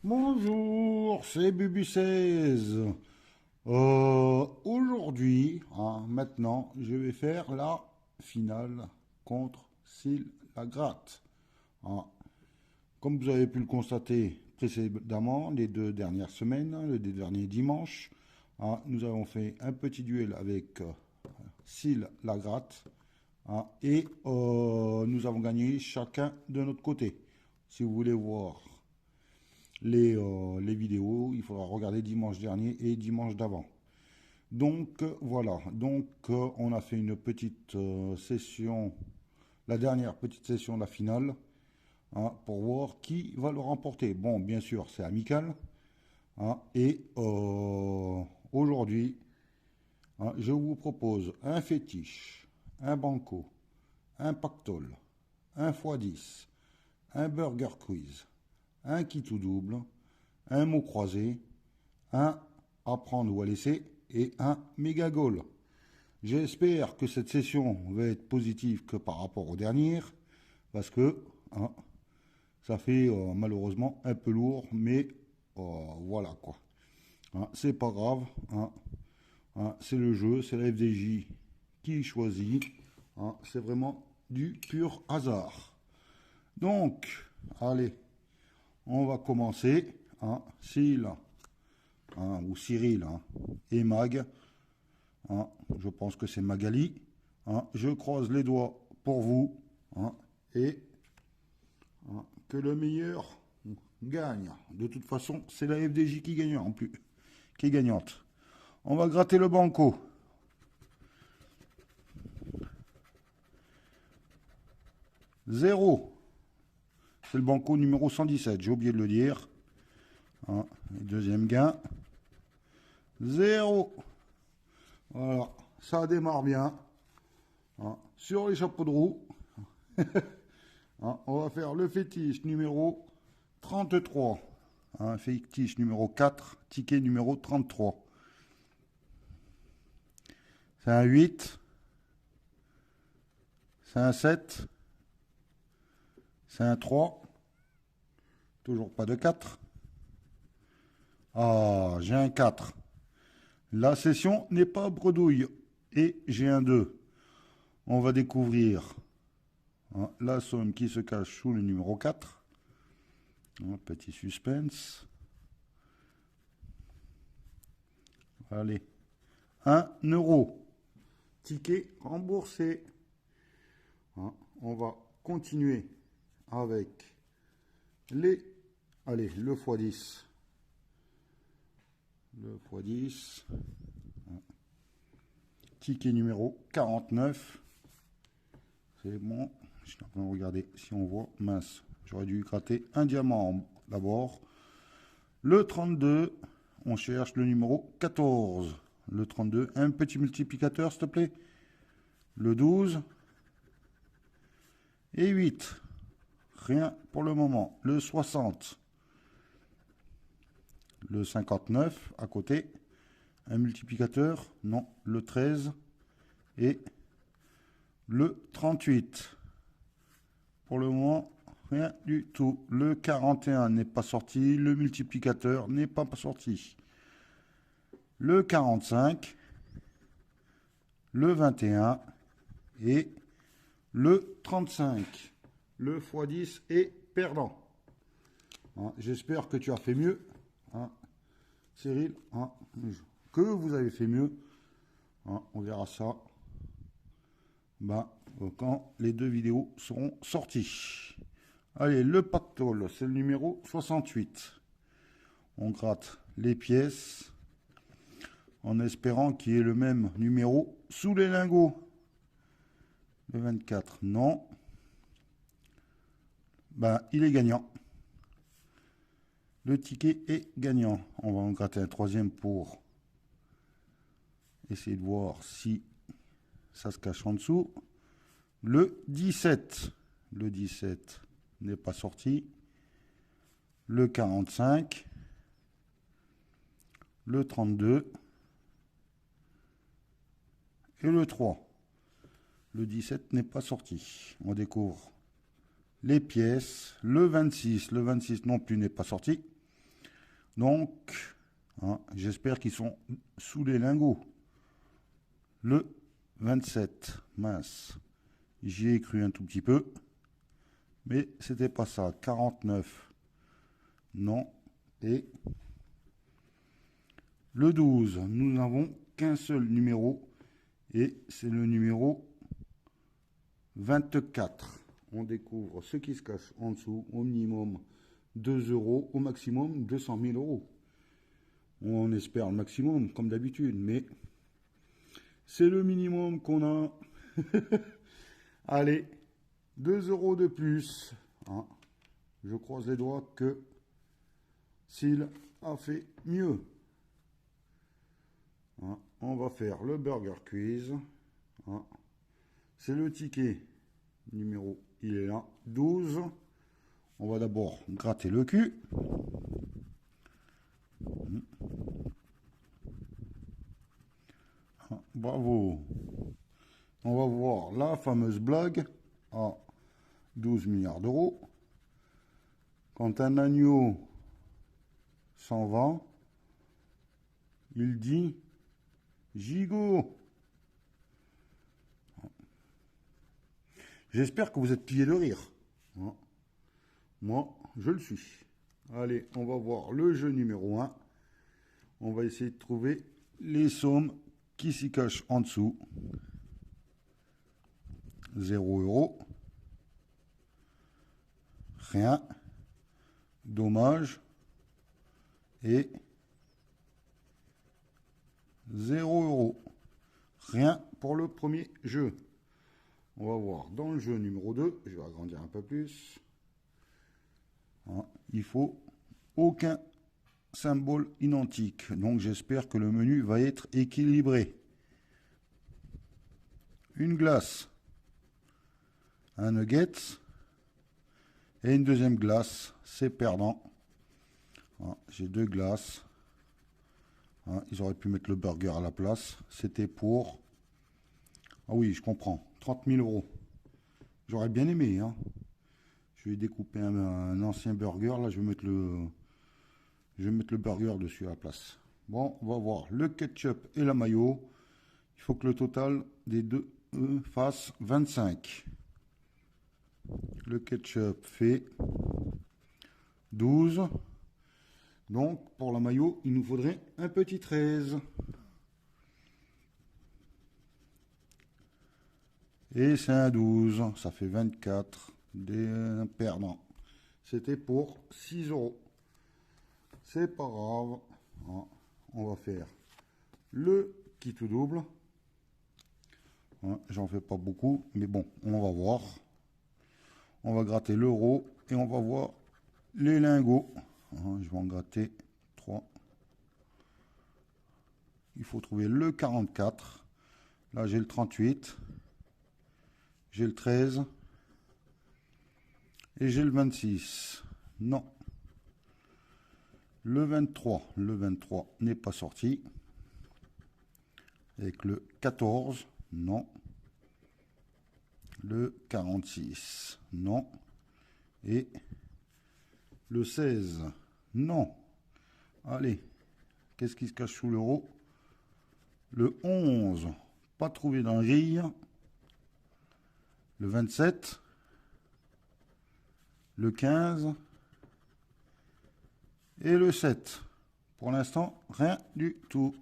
Bonjour, c'est Bubu16. Aujourd'hui, maintenant, je vais faire la finale contre Syl Lagratte. Hein, Comme vous avez pu le constater précédemment, les 2 dernières semaines, les 2 derniers dimanches, nous avons fait un petit duel avec Syl Lagratte et nous avons gagné chacun de notre côté. Si vous voulez voir les vidéos, il faudra regarder dimanche dernier et dimanche d'avant. Donc voilà, on a fait une petite session, la dernière petite session de la finale, pour voir qui va le remporter. Bon, bien sûr, c'est amical, et aujourd'hui, je vous propose un fétiche, un banco, un pactole, un x10, un burger quiz, un kit ou double, un mot croisé, un à prendre ou à laisser et un méga goal. J'espère que cette session va être positive que par rapport aux dernières, parce que ça fait malheureusement un peu lourd, mais voilà quoi. C'est pas grave, c'est le jeu, c'est la FDJ qui choisit, c'est vraiment du pur hasard. Donc, allez, on va commencer. Syl ou Cyril et Mag. Je pense que c'est Magali. Je croise les doigts pour vous. Et que le meilleur gagne. De toute façon, c'est la FDJ qui gagne en plus. Qui est gagnante. On va gratter le banco. 0. C'est le banco numéro 117. J'ai oublié de le dire. Deuxième gain. 0. Voilà, ça démarre bien. Sur les chapeaux de roue, on va faire le fétiche numéro 33. Fétiche numéro 4, ticket numéro 33. C'est un 8. C'est un 7. C'est un 3. Toujours pas de 4. Ah, j'ai un 4. La session n'est pas bredouille. Et j'ai un 2. On va découvrir la somme qui se cache sous le numéro 4. Petit suspense. Allez. 1 euro. Ticket remboursé. On va continuer avec allez, le x10. Le x10. Ticket numéro 49. C'est bon. Je suis en train de regarder si on voit. Mince. J'aurais dû gratter un diamant d'abord. Le 32. On cherche le numéro 14. Le 32. Un petit multiplicateur, s'il te plaît. Le 12. Et 8. Rien pour le moment. Le 60. Le 59 à côté. Un multiplicateur. Non. Le 13. Et le 38. Pour le moment, rien du tout. Le 41 n'est pas sorti. Le multiplicateur n'est pas sorti. Le 45. Le 21. Et le 35. Le x10 est perdant. J'espère que tu as fait mieux. Cyril, que vous avez fait mieux. On verra ça quand les 2 vidéos seront sorties. Allez, le pactole, c'est le numéro 68. On gratte les pièces en espérant qu'il y ait le même numéro sous les lingots. Le 24, non. Il est gagnant. Le ticket est gagnant. On va en gratter un troisième pour essayer de voir si ça se cache en dessous. Le 17. Le 17 n'est pas sorti. Le 45. Le 32. Et le 3. Le 17 n'est pas sorti. On découvre les pièces. Le 26. Le 26 non plus n'est pas sorti. Donc, hein, j'espère qu'ils sont sous les lingots. Le 27, mince, j'y ai cru un tout petit peu, mais c'était pas ça. 49, non. Et le 12, nous n'avons qu'un seul numéro, et c'est le numéro 24. On découvre ce qui se cache en dessous, au minimum 2 euros, au maximum 200 000 euros. On espère le maximum, comme d'habitude, mais c'est le minimum qu'on a. Allez, 2 euros de plus. Hein. Je croise les doigts que s'il a fait mieux. Hein. On va faire le Burger Quiz. Hein. C'est le ticket numéro, il est là, 12. On va d'abord gratter le cul. Ah, bravo. On va voir la fameuse blague à 12 milliards d'euros. Quand un agneau s'en va, il dit gigot. J'espère que vous êtes pillé de rire. Moi, je le suis. Allez, on va voir le jeu numéro 1. On va essayer de trouver les sommes qui s'y cachent en dessous. 0 euros. Rien. Dommage. Et 0 euros. Rien pour le premier jeu. On va voir dans le jeu numéro 2. Je vais agrandir un peu plus. Il faut aucun symbole identique. Donc j'espère que le menu va être équilibré. Une glace. Un nuggets. Et une deuxième glace. C'est perdant. J'ai 2 glaces. Ils auraient pu mettre le burger à la place. C'était pour... Ah oui, je comprends. 30 000 euros. J'aurais bien aimé. Je vais découper un ancien burger. Là, je vais mettre le burger dessus à la place. Bon, on va voir le ketchup et la mayo. Il faut que le total des deux fasse 25. Le ketchup fait 12. Donc, pour la mayo, il nous faudrait un petit 13. Et c'est un 12. Ça fait 24. Des perdants. C'était pour 6 euros. C'est pas grave. On va faire le qui tout double. J'en fais pas beaucoup, mais bon, on va voir. On va gratter l'euro et on va voir les lingots. Je vais en gratter 3. Il faut trouver le 44. Là, j'ai le 38. J'ai le 13. Et j'ai le 26. Non. Le 23. Le 23 n'est pas sorti. Avec le 14. Non. Le 46. Non. Et le 16. Non. Allez. Qu'est-ce qui se cache sous l'euro? Le 11. Pas trouvé dans la grille. Le 27. Le 15 et le 7. Pour l'instant, rien du tout.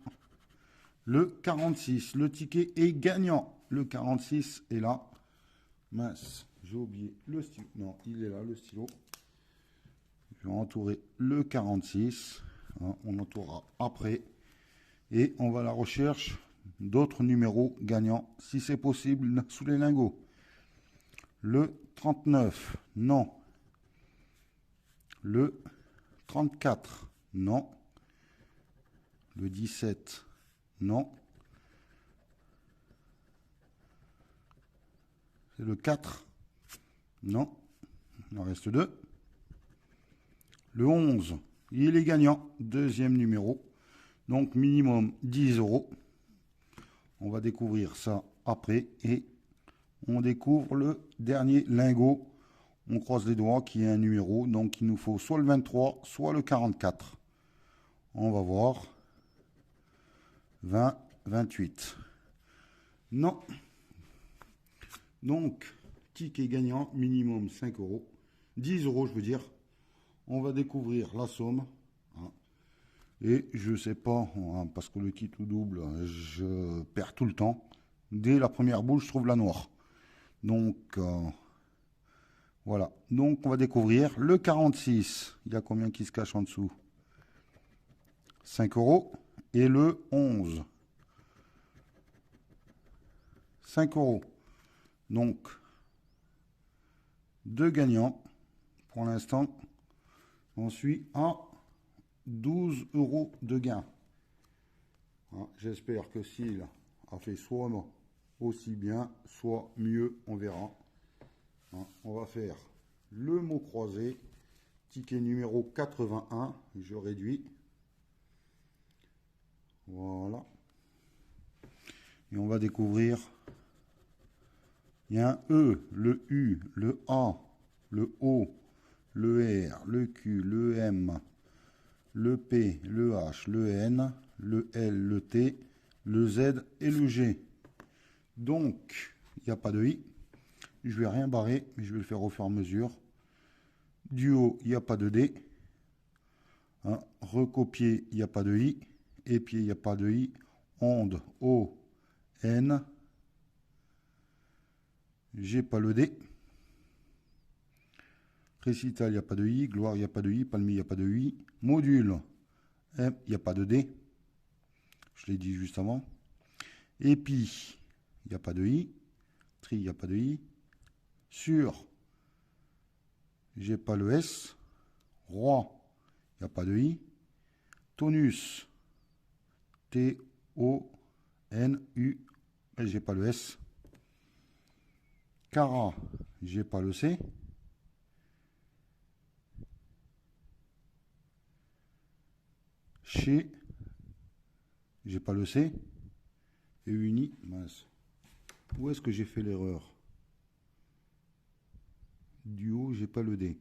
Le 46, le ticket est gagnant. Le 46 est là. Mince, j'ai oublié le stylo. Non, il est là, le stylo. Je vais entourer le 46. On entourera après. Et on va à la recherche d'autres numéros gagnants, si c'est possible, sous les lingots. Le 39, non. Le 34, non. Le 17, non. C'est le 4, non. Il en reste 2. Le 11, il est gagnant. Deuxième numéro. Donc minimum 10 euros. On va découvrir ça après. Et on découvre le dernier lingot. On croise les doigts qu'il y a un numéro. Donc il nous faut soit le 23, soit le 44. On va voir. 20, 28. Non. Donc, ticket gagnant, minimum 5 euros. 10 euros, je veux dire. On va découvrir la somme. Et je sais pas, parce que le kit ou double, je perds tout le temps. Dès la première boule, je trouve la noire. Donc, voilà. Donc, on va découvrir le 46. Il y a combien qui se cache en dessous? 5 euros. Et le 11. 5 euros. Donc, deux gagnants. Pour l'instant, on suit à 12 euros de gain. J'espère que s'il a fait soit aussi bien, soit mieux, on verra. On va faire le mot croisé. Ticket numéro 81. Je réduis. Voilà. Et on va découvrir. Il y a un E, le U, le A, le O, le R, le Q, le M, le P, le H, le N, le L, le T, le Z et le G. Donc, il n'y a pas de I. Je vais rien barrer, mais je vais le faire au fur et à mesure. Du haut, il n'y a pas de D. Recopier, il n'y a pas de I. Et puis, il n'y a pas de I. Onde, O, N. J'ai pas le D. Récital, il n'y a pas de I. Gloire, il n'y a pas de I. Palmier, il n'y a pas de I. Module, M, il n'y a pas de D. Je l'ai dit juste avant. Épi, il n'y a pas de I. Tri, il n'y a pas de I. Sur, j'ai pas le S. Roi, il n'y a pas de I. Tonus, T-O-N-U, j'ai pas le S. Cara, j'ai pas le C. Chez, j'ai pas le C. Et uni, mince. Où est-ce que j'ai fait l'erreur? Du haut, j'ai pas le D.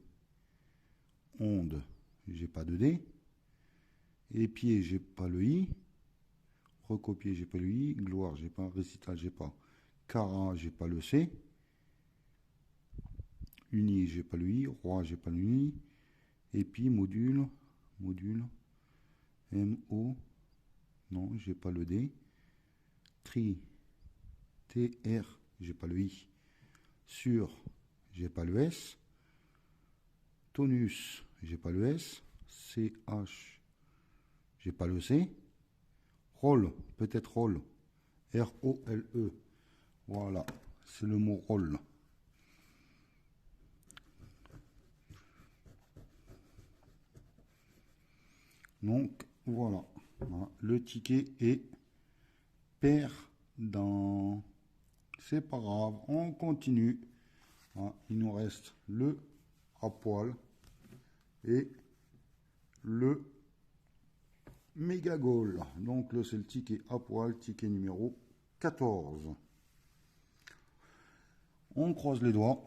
Onde, j'ai pas de D. Épier, j'ai pas le I. Recopier, j'ai pas le I. Gloire, j'ai pas. Récital, j'ai pas. Cara, j'ai pas le C. Uni, j'ai pas le I. Roi, j'ai pas le I. Épi, module, M-O, non, j'ai pas le D. Tri, T-R, j'ai pas le I. Sur, j'ai pas le S. Tonus, j'ai pas le S. C-H, j'ai pas le C. Roll, peut-être roll. R-O-L-E. Voilà, c'est le mot roll. Donc, voilà. Le ticket est perdant. C'est pas grave, on continue. Il nous reste le à poil et le méga goal. Donc là, c'est le ticket à poil, ticket numéro 14. On croise les doigts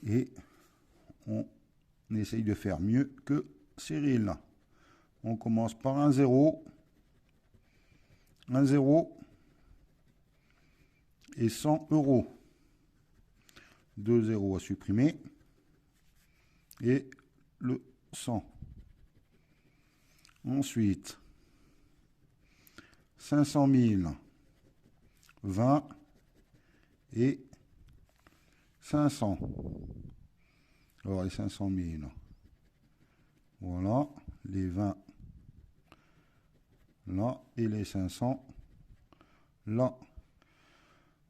et on essaye de faire mieux que Cyril. On commence par un 0. Un 0 et 100 euros. 2 zéros à supprimer. Et le 100. Ensuite, 500 000, 20 et 500. Alors les 500 000, voilà, les 20 là et les 500 là.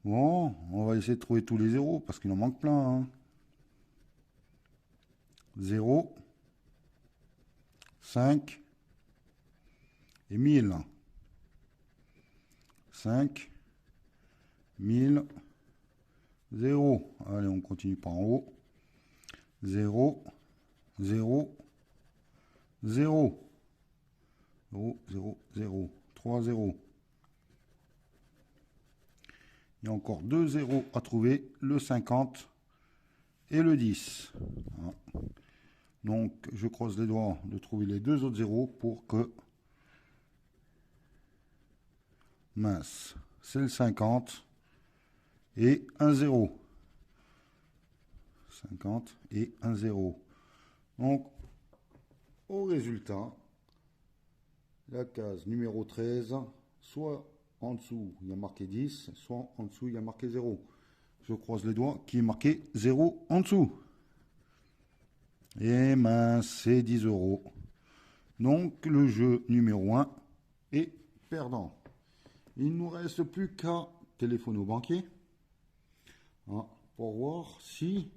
Bon, on va essayer de trouver tous les zéros parce qu'il en manque plein. 0, 5 et 1000. 5, 1000, 0. Allez, on continue par en haut. 0, 0, 0. 0, 0, 0. 3 0. Il y a encore 2 zéros à trouver, le 50 et le 10. Donc, je croise les doigts de trouver les deux autres zéros pour que... Mince, c'est le 50 et un 0. 50 et un 0. Donc, au résultat, la case numéro 13, soit en dessous, il y a marqué 10, soit en dessous, il y a marqué 0. Je croise les doigts qui est marqué 0 en dessous. Et mince, c'est 10 euros. Donc, le jeu numéro 1 est perdant. Il ne nous reste plus qu'à téléphoner au banquier pour voir si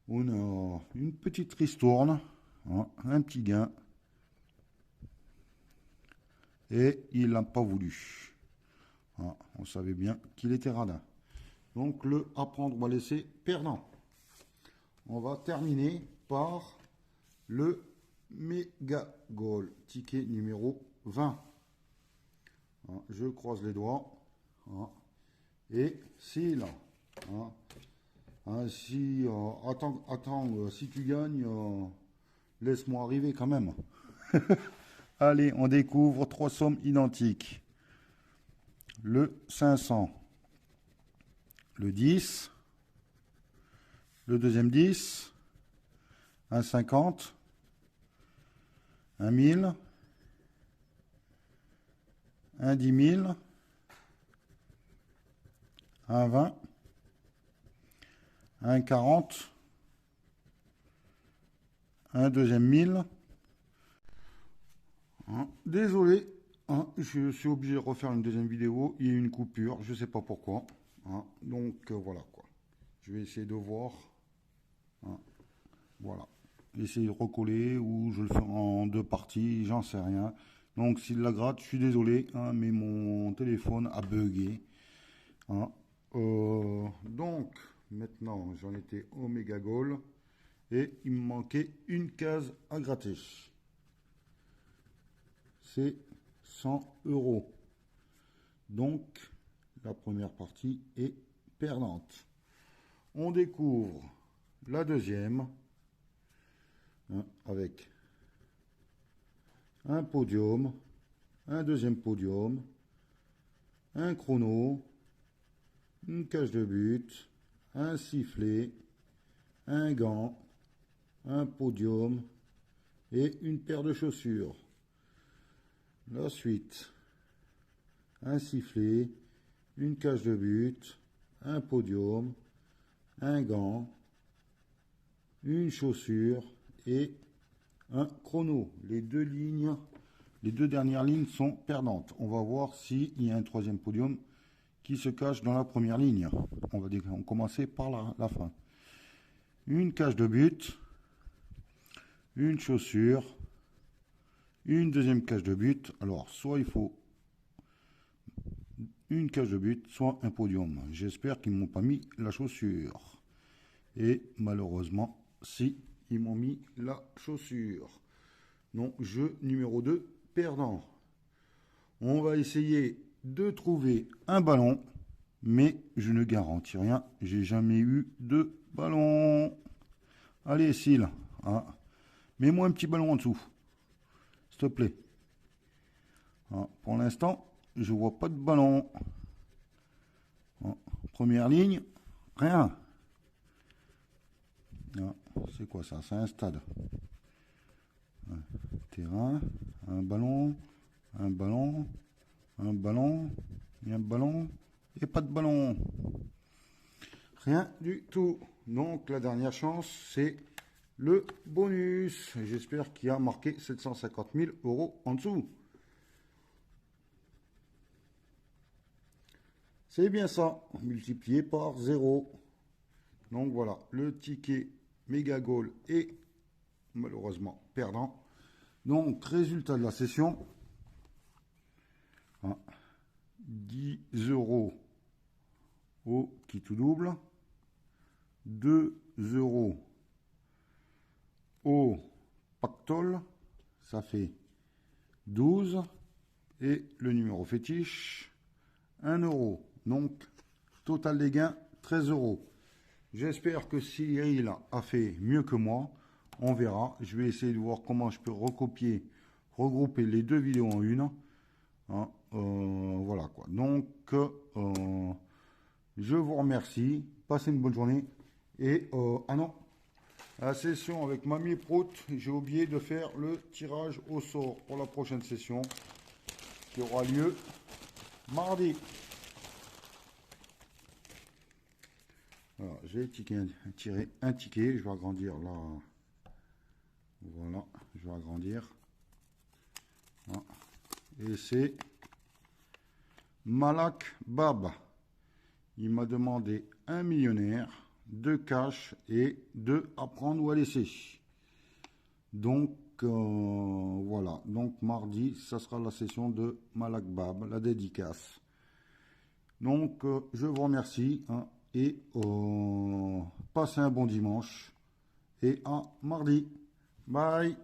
on a une petite ristourne, un petit gain. Et il n'a pas voulu. On savait bien qu'il était radin. Donc le à prendre ou à laisser perdant. On va terminer par le méga goal, ticket numéro 20. Je croise les doigts. Et si là, attends, si tu gagnes, laisse-moi arriver quand même. Allez, on découvre trois sommes identiques. Le 500, le 10, le deuxième 10, un 50, un 1000, un 10 000, un 20, un 40, un deuxième 1000. Désolé, je suis obligé de refaire une deuxième vidéo. Il y a eu une coupure, je ne sais pas pourquoi. Donc voilà quoi. Je vais essayer de voir. Voilà. Essayer de recoller ou je le fais en deux parties, j'en sais rien. Donc s'il la gratte, je suis désolé, mais mon téléphone a bugué. Donc maintenant j'en étais au méga goal et il me manquait une case à gratter. C'est 100 euros. Donc la première partie est perdante. On découvre la deuxième avec un podium, un deuxième podium, un chrono, une cage de but, un sifflet, un gant, un podium et une paire de chaussures. La suite, un sifflet, une cage de but, un podium, un gant, une chaussure et un chrono. Les deux dernières lignes sont perdantes. On va voir s'il y a un troisième podium qui se cache dans la première ligne. On va commencer par la fin. Une cage de but, une chaussure, une deuxième cage de but. Alors, soit il faut une cage de but, soit un podium. J'espère qu'ils ne m'ont pas mis la chaussure. Et malheureusement, si, ils m'ont mis la chaussure. Donc, jeu numéro 2, perdant. On va essayer de trouver un ballon, mais je ne garantis rien. J'ai jamais eu de ballon. Allez, Syl, mets-moi un petit ballon en dessous, s'il te plaît. Pour l'instant, je vois pas de ballon. Première ligne, rien. C'est quoi ça? C'est un stade. Terrain, un ballon, un ballon, un ballon, et un ballon, et pas de ballon. Rien du tout. Donc la dernière chance, c'est le bonus. J'espère qu'il y a marqué 750 000 euros en dessous. C'est bien ça, multiplié par 0. Donc voilà, le ticket méga goal est malheureusement perdant. Donc résultat de la session, 10 euros au qui tout double, 2 euros au pactole, ça fait 12, et le numéro fétiche, 1 euro. Donc, total des gains, 13 euros. J'espère que Cyril a fait mieux que moi. On verra. Je vais essayer de voir comment je peux recopier, regrouper les deux vidéos en une. Hein, voilà quoi. Donc, je vous remercie. Passez une bonne journée. Et, ah non, la session avec Mamie Prout, j'ai oublié de faire le tirage au sort pour la prochaine session qui aura lieu mardi. Alors, j'ai tiré un ticket. Je vais agrandir là. Voilà, je vais agrandir. Voilà. Et c'est Malak Bab. Il m'a demandé un millionnaire, 2 cash et 2 à prendre ou à laisser. Donc, voilà. Donc, mardi, ça sera la session de Malak Bab, la dédicace. Donc, je vous remercie. Hein, et passez un bon dimanche. Et à mardi. Bye.